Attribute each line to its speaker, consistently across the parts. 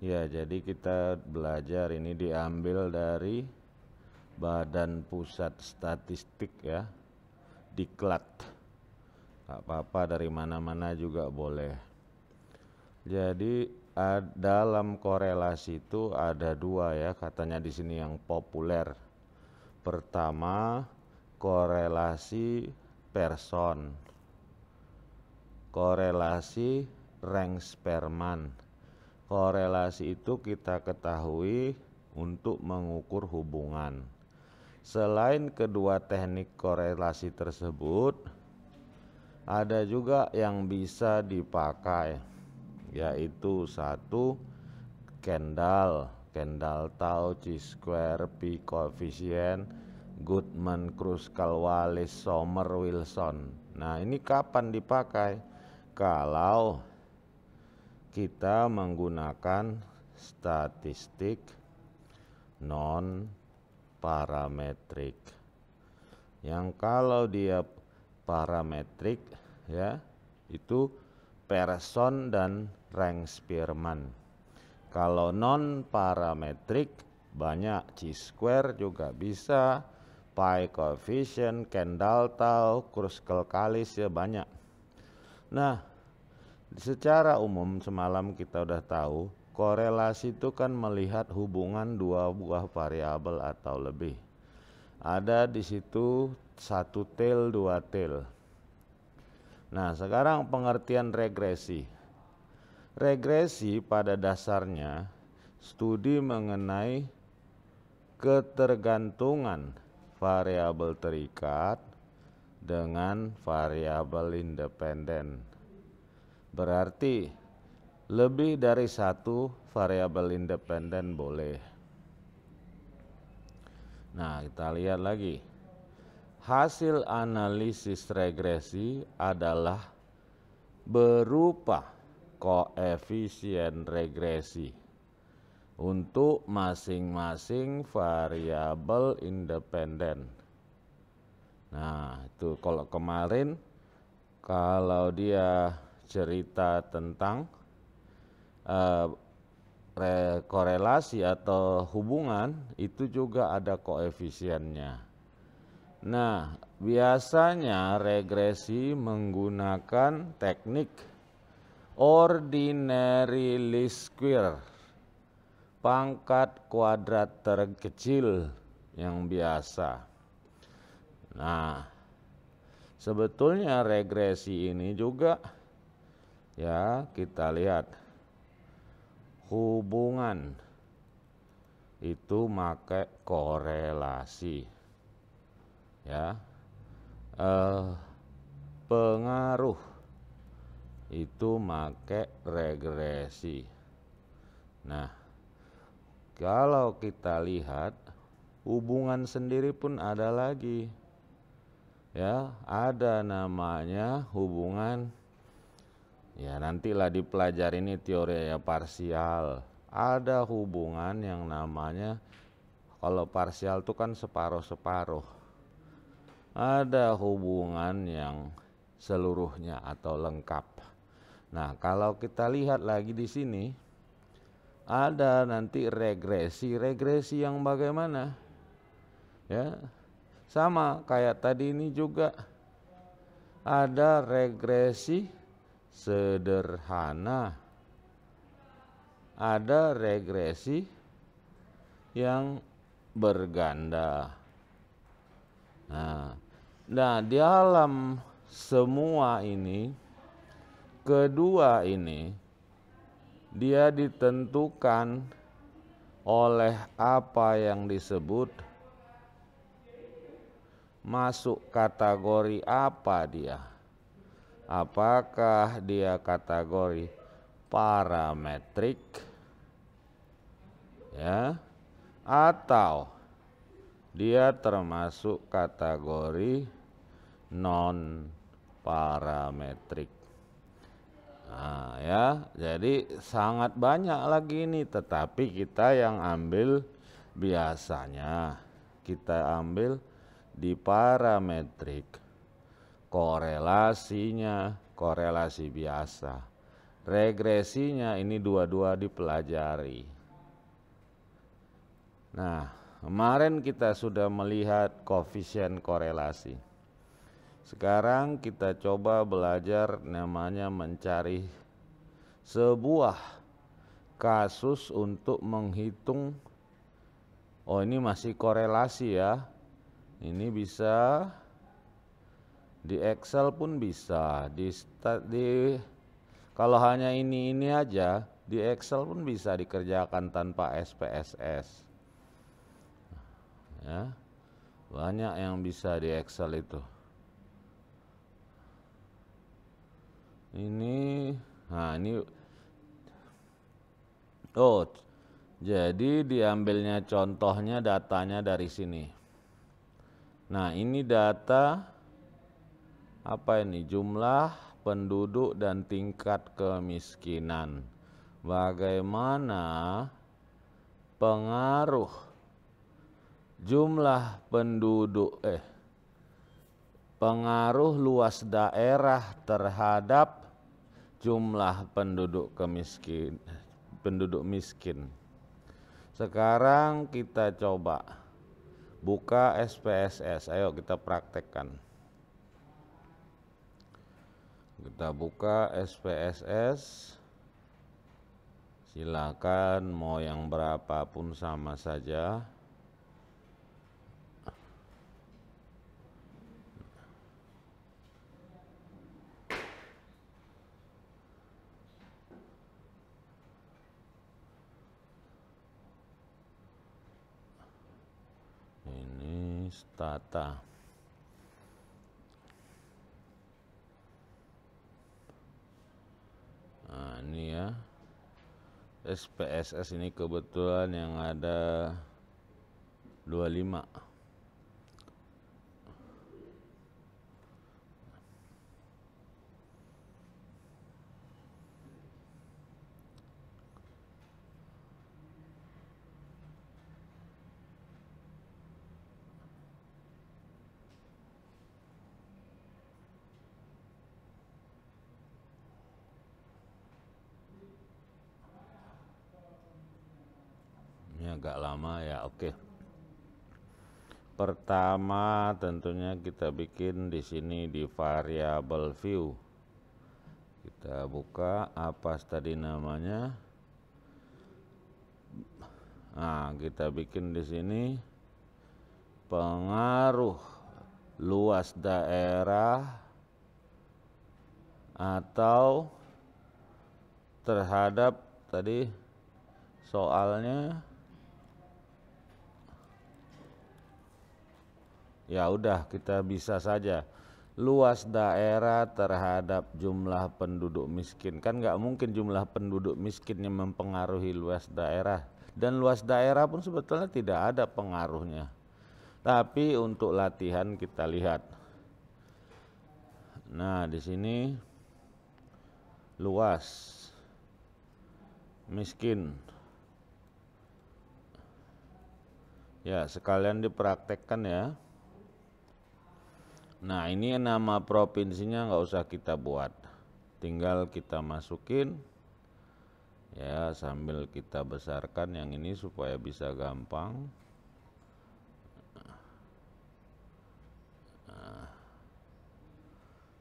Speaker 1: Ya, jadi kita belajar ini diambil dari Badan Pusat Statistik ya, Diklat. Gak apa-apa, dari mana-mana juga boleh. Jadi dalam korelasi itu ada dua ya, katanya di sini yang populer. Pertama, korelasi person, korelasi Rank-Spearman. Korelasi itu kita ketahui untuk mengukur hubungan. Selain kedua teknik korelasi tersebut, ada juga yang bisa dipakai, yaitu satu, Kendall-Tau, chi-square, P coefficient, Goodman, Kruskal-Wallis, Sommer-Wilson. Nah, ini kapan dipakai? Kalau kita menggunakan statistik non parametrik. Yang kalau dia parametrik ya, itu person dan Rank-Spearman. Kalau non parametrik banyak, chi-square juga bisa, Pi coefficient, Kendall-Tau, Kruskal-Wallis ya banyak. Nah, secara umum semalam kita udah tahu, korelasi itu kan melihat hubungan dua buah variabel atau lebih. Ada di situ satu tail, dua tail. Nah, sekarang pengertian regresi. Regresi pada dasarnya studi mengenai ketergantungan variabel terikat dengan variabel independen. Berarti lebih dari satu variabel independen boleh. Nah, kita lihat lagi. Hasil analisis regresi adalah berupa koefisien regresi untuk masing-masing variabel independen. Nah, itu kalau kemarin kalau dia cerita tentang korelasi atau hubungan, itu juga ada koefisiennya. Nah, biasanya regresi menggunakan teknik ordinary least square, pangkat kuadrat terkecil yang biasa. Nah, sebetulnya regresi ini juga ya, kita lihat hubungan itu pakai korelasi ya, pengaruh itu pakai regresi. Nah, kalau kita lihat hubungan sendiri pun ada lagi ya, ada namanya hubungan. Ya, nantilah dipelajari ini teori ya parsial. Ada hubungan yang namanya, kalau parsial itu kan separuh-separuh. Ada hubungan yang seluruhnya atau lengkap. Nah, kalau kita lihat lagi di sini, ada nanti regresi. Regresi yang bagaimana? Ya, sama kayak tadi ini juga. Ada regresi sederhana, ada regresi yang berganda. Nah, dalam semua ini, kedua ini dia ditentukan oleh apa yang disebut masuk kategori apa dia. Apakah dia kategori parametrik ya, atau dia termasuk kategori non parametrik. Nah, ya, jadi sangat banyak lagi ini, tetapi kita yang ambil biasanya kita ambil di parametrik. Korelasinya korelasi biasa, Regresinya ini dua-dua dipelajari. Nah, kemarin kita sudah melihat koefisien korelasi. Sekarang kita coba belajar namanya mencari sebuah kasus untuk menghitung. Oh, ini masih korelasi ya. Ini bisa di Excel pun bisa, kalau hanya ini aja di Excel pun bisa dikerjakan tanpa SPSS. Ya, banyak yang bisa di Excel itu. Nah ini, oh, jadi diambilnya contohnya datanya dari sini. Nah ini data apa ini? Jumlah penduduk dan tingkat kemiskinan. Bagaimana pengaruh jumlah penduduk pengaruh luas daerah terhadap jumlah penduduk miskin. Sekarang kita coba buka SPSS. Ayo kita praktekkan. Kita buka SPSS. Silakan mau yang berapapun sama saja. Ini Stata. Nah ini ya, SPSS ini kebetulan yang ada 25. Ini agak lama ya, oke. Pertama tentunya kita bikin di sini di variable view. Kita buka apa tadi namanya. Nah, kita bikin di sini pengaruh luas daerah atau terhadap tadi soalnya. Ya udah, kita bisa saja luas daerah terhadap jumlah penduduk miskin. Kan nggak mungkin jumlah penduduk miskinnya mempengaruhi luas daerah. Dan luas daerah pun sebetulnya tidak ada pengaruhnya. Tapi untuk latihan kita lihat. Nah di sini luas miskin. Ya sekalian dipraktekkan ya. Nah ini nama provinsinya nggak usah kita buat, tinggal kita masukin ya sambil kita besarkan yang ini supaya bisa gampang. Nah,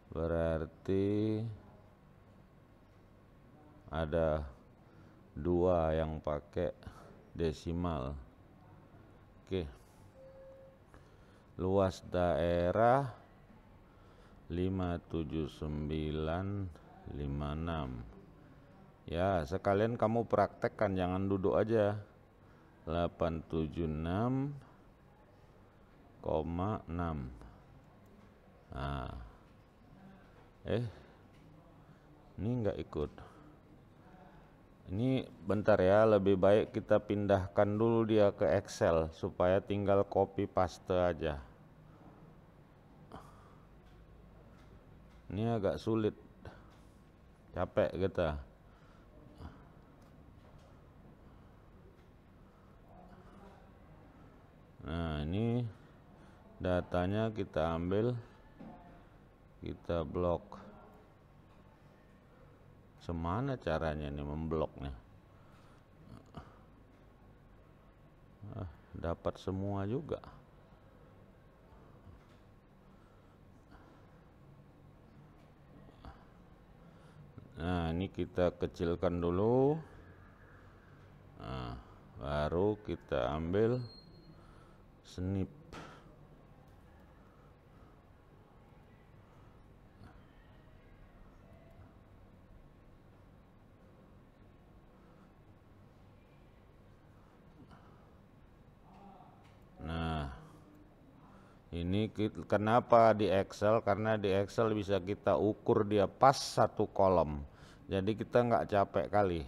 Speaker 1: berarti ada 2 yang pakai desimal. Oke, luas daerah 57956. Ya sekalian kamu praktekkan, jangan duduk aja. 876,6. Nah ini enggak ikut. Ini bentar ya, lebih baik kita pindahkan dulu dia ke Excel supaya tinggal copy paste aja. Ini agak sulit, capek kita. Nah ini datanya kita ambil, kita blok Semana caranya nih membloknya? Dapat semua juga. Nah, ini kita kecilkan dulu. Nah, baru kita ambil snip. Nah, ini kenapa di Excel? Karena di Excel bisa kita ukur dia pas satu kolom. Jadi kita nggak capek kali.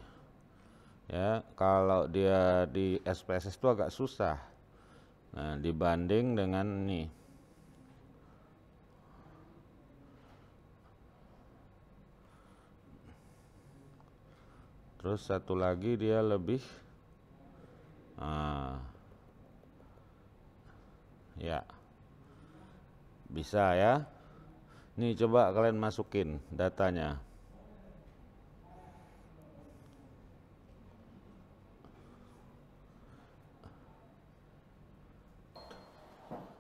Speaker 1: Ya, kalau dia di SPSS itu agak susah. Nah, dibanding dengan nih. Terus satu lagi dia lebih ya bisa ya. Nih coba kalian masukin datanya.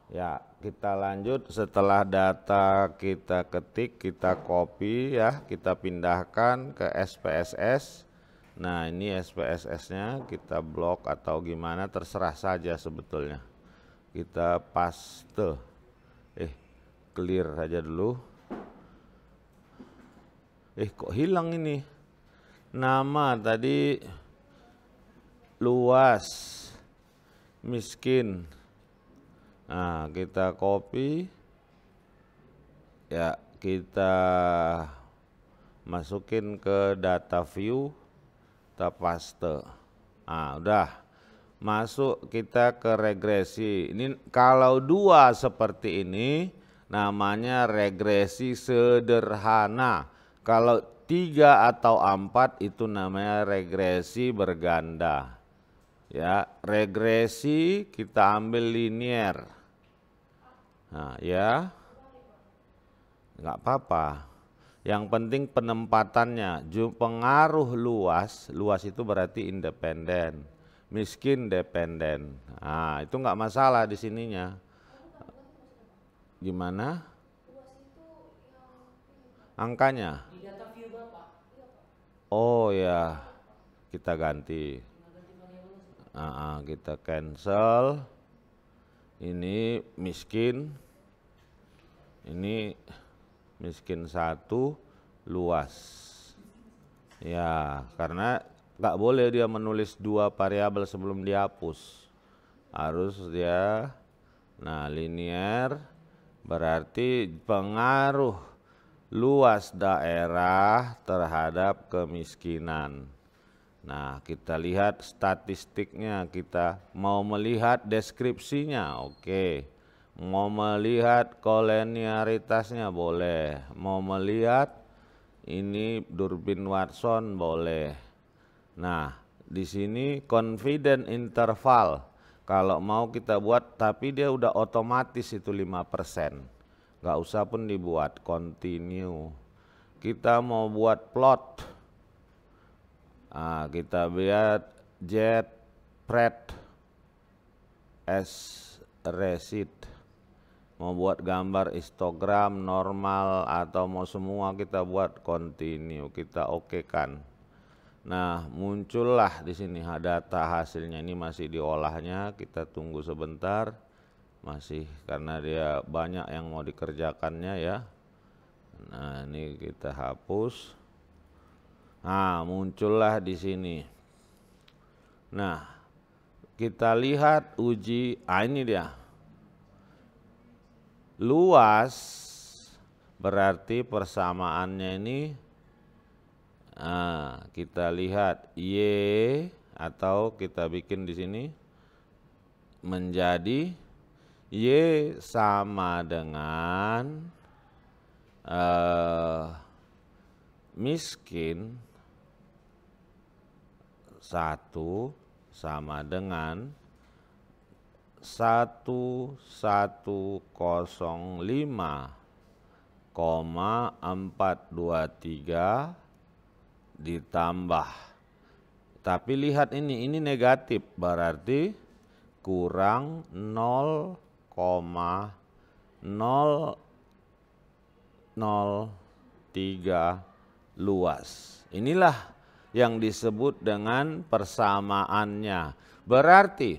Speaker 1: Ya, kita lanjut. Setelah data kita ketik, kita copy ya, kita pindahkan ke SPSS. Nah, ini SPSS-nya kita blok atau gimana, terserah saja sebetulnya. Kita paste. Clear saja dulu. Kok hilang ini? Nama tadi luas, miskin. Nah, kita copy. Ya, kita masukin ke data view. Kita paste. Nah, udah masuk kita ke regresi. Ini kalau dua seperti ini namanya regresi sederhana. Kalau 3 atau 4 itu namanya regresi berganda. Ya, regresi kita ambil linear. Nah, ya. Nggak apa-apa. Yang penting penempatannya, pengaruh luas itu berarti independen, miskin dependen. Nah, itu nggak masalah di sininya. Gimana? Angkanya? Oh ya, kita ganti. Kita cancel. Ini miskin. Ini miskin 1, luas. Ya, karena nggak boleh dia menulis 2 variabel sebelum dihapus. Harus dia, linear berarti pengaruh luas daerah terhadap kemiskinan. Nah, kita lihat statistiknya, kita mau melihat deskripsinya, oke. Mau melihat kolonialitasnya boleh, mau melihat ini Durbin Watson boleh. Nah, di sini confident interval kalau mau kita buat, tapi dia udah otomatis itu 5%. Nggak usah pun dibuat, continue. Kita mau buat plot. Kita lihat jet pred as receipt. Mau buat gambar histogram normal atau mau semua kita buat continue, kita okekan. Nah, muncullah di sini data hasilnya. Ini masih diolahnya, kita tunggu sebentar. Masih karena dia banyak yang mau dikerjakannya ya. Nah, ini kita hapus. Nah, muncullah di sini. Nah, kita lihat uji, ini dia. Luas berarti persamaannya ini, kita lihat Y atau kita bikin di sini menjadi Y sama dengan miskin 1 sama dengan 1105,423 ditambah. Tapi lihat ini negatif, berarti kurang 0,003 luas. Inilah yang disebut dengan persamaannya. Berarti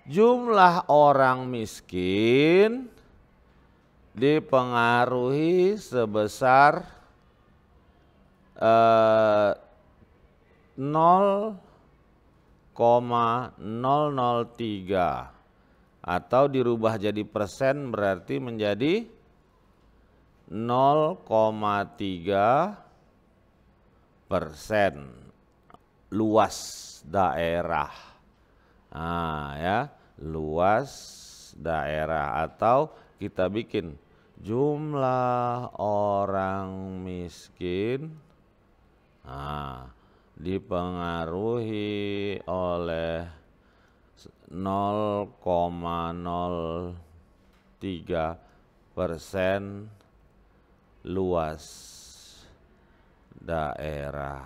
Speaker 1: jumlah orang miskin dipengaruhi sebesar 0,003 atau dirubah jadi persen berarti menjadi 0,3% luas daerah. Nah, ya, luas daerah, atau kita bikin jumlah orang miskin dipengaruhi oleh 0,03% luas daerah.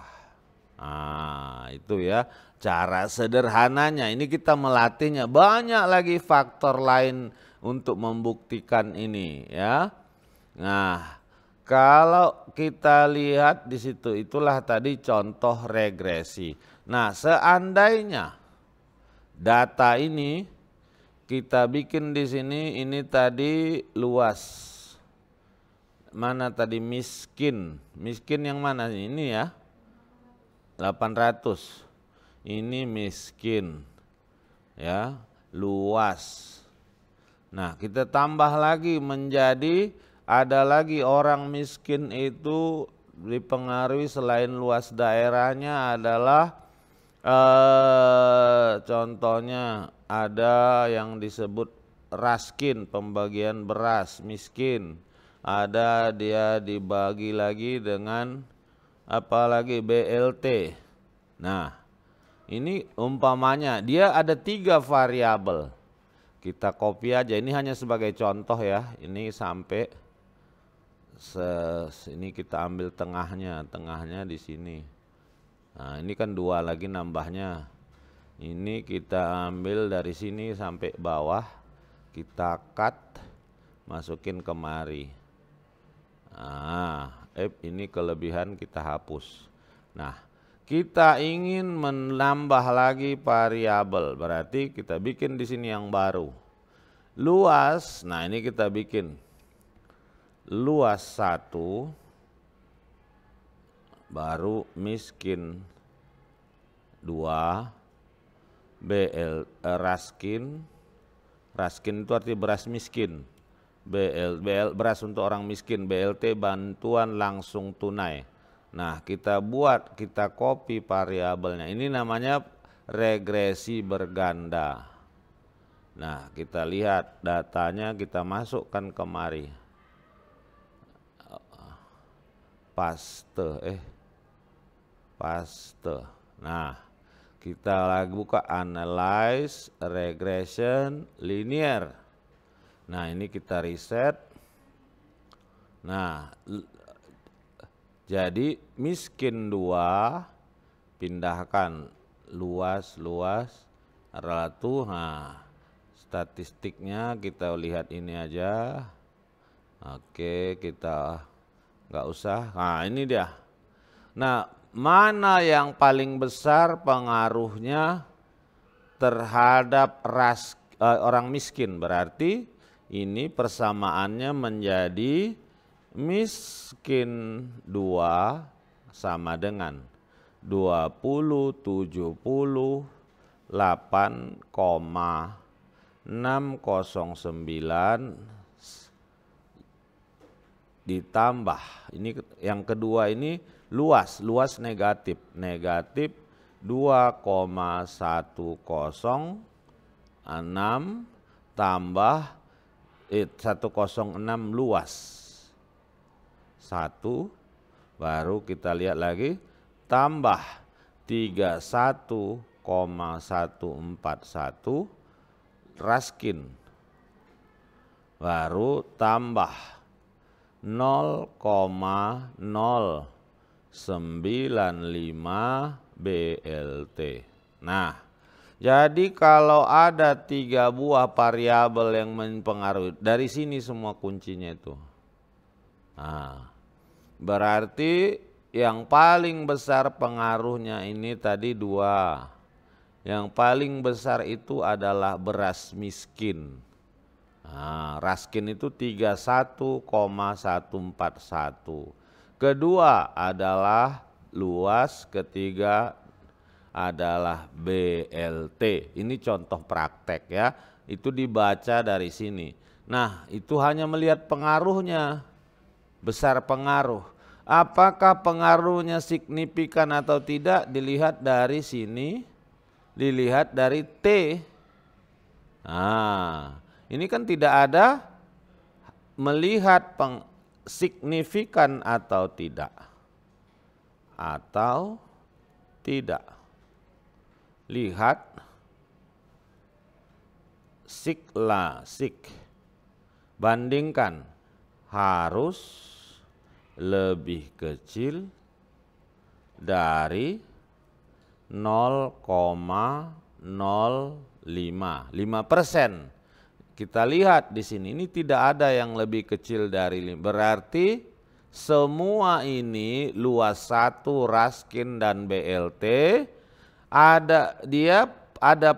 Speaker 1: Itu ya cara sederhananya. Ini kita melatihnya. Banyak lagi faktor lain untuk membuktikan ini ya. Nah, kalau kita lihat di situ, itulah tadi contoh regresi. Nah, seandainya data ini kita bikin di sini, ini tadi luas. Mana tadi miskin? Miskin yang mana ini ya? 800. Ini miskin. Ya, luas. Nah, kita tambah lagi menjadi ada lagi orang miskin itu dipengaruhi selain luas daerahnya adalah contohnya ada yang disebut raskin, pembagian beras, miskin. Ada dia dibagi lagi dengan apalagi BLT. Nah, ini umpamanya dia ada 3 variabel. Kita copy aja, ini hanya sebagai contoh ya. Ini sampai ini kita ambil tengahnya di sini. Nah, ini kan 2 lagi nambahnya. Ini kita ambil dari sini sampai bawah, kita cut, masukin kemari. Ini kelebihan kita hapus. Nah, kita ingin menambah lagi variabel, berarti kita bikin di sini yang baru. Luas, nah ini kita bikin luas 1, baru miskin 2, raskin itu arti beras miskin. BL beras untuk orang miskin, BLT bantuan langsung tunai. Nah, kita copy variabelnya. Ini namanya regresi berganda. Nah, kita lihat datanya, kita masukkan kemari. Paste. Nah, kita lagi buka analyze regression linear. Nah, ini kita reset. Nah, jadi miskin 2 pindahkan luas relatif. Nah, statistiknya kita lihat ini aja. Oke, kita nggak usah. Nah, ini dia. Nah, mana yang paling besar pengaruhnya terhadap orang miskin? Berarti ini persamaannya menjadi miskin 2 sama dengan 20,609 ditambah. Ini yang kedua, ini luas negatif 2,106 tambah 106 luas 1, baru kita lihat lagi tambah 31,141 raskin, baru tambah 0,0 BLT. Nah, jadi kalau ada 3 buah variabel yang mempengaruhi, dari sini semua kuncinya itu. Nah, berarti yang paling besar pengaruhnya ini tadi 2. Yang paling besar itu adalah beras miskin. Nah, Raskin itu 31,141. Kedua adalah luas, ketiga adalah BLT. Ini contoh praktek ya. Itu dibaca dari sini. Nah, itu hanya melihat pengaruhnya. Besar pengaruh. Apakah pengaruhnya signifikan atau tidak dilihat dari sini, dilihat dari T. Nah, ini kan tidak ada melihat signifikan atau tidak. Atau tidak. Lihat sik. Bandingkan harus lebih kecil dari 0,05%. Kita lihat di sini, ini tidak ada yang lebih kecil dari 5. Berarti semua ini luas 1, Raskin dan BLT ada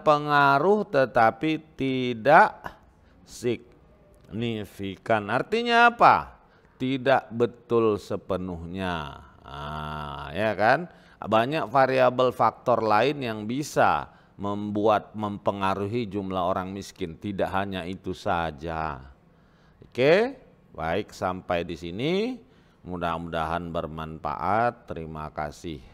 Speaker 1: pengaruh tetapi tidak signifikan. Artinya apa? Tidak betul sepenuhnya. Nah, ya kan? Banyak variabel faktor lain yang bisa mempengaruhi jumlah orang miskin, tidak hanya itu saja. Oke, baik, sampai di sini. Mudah-mudahan bermanfaat. Terima kasih.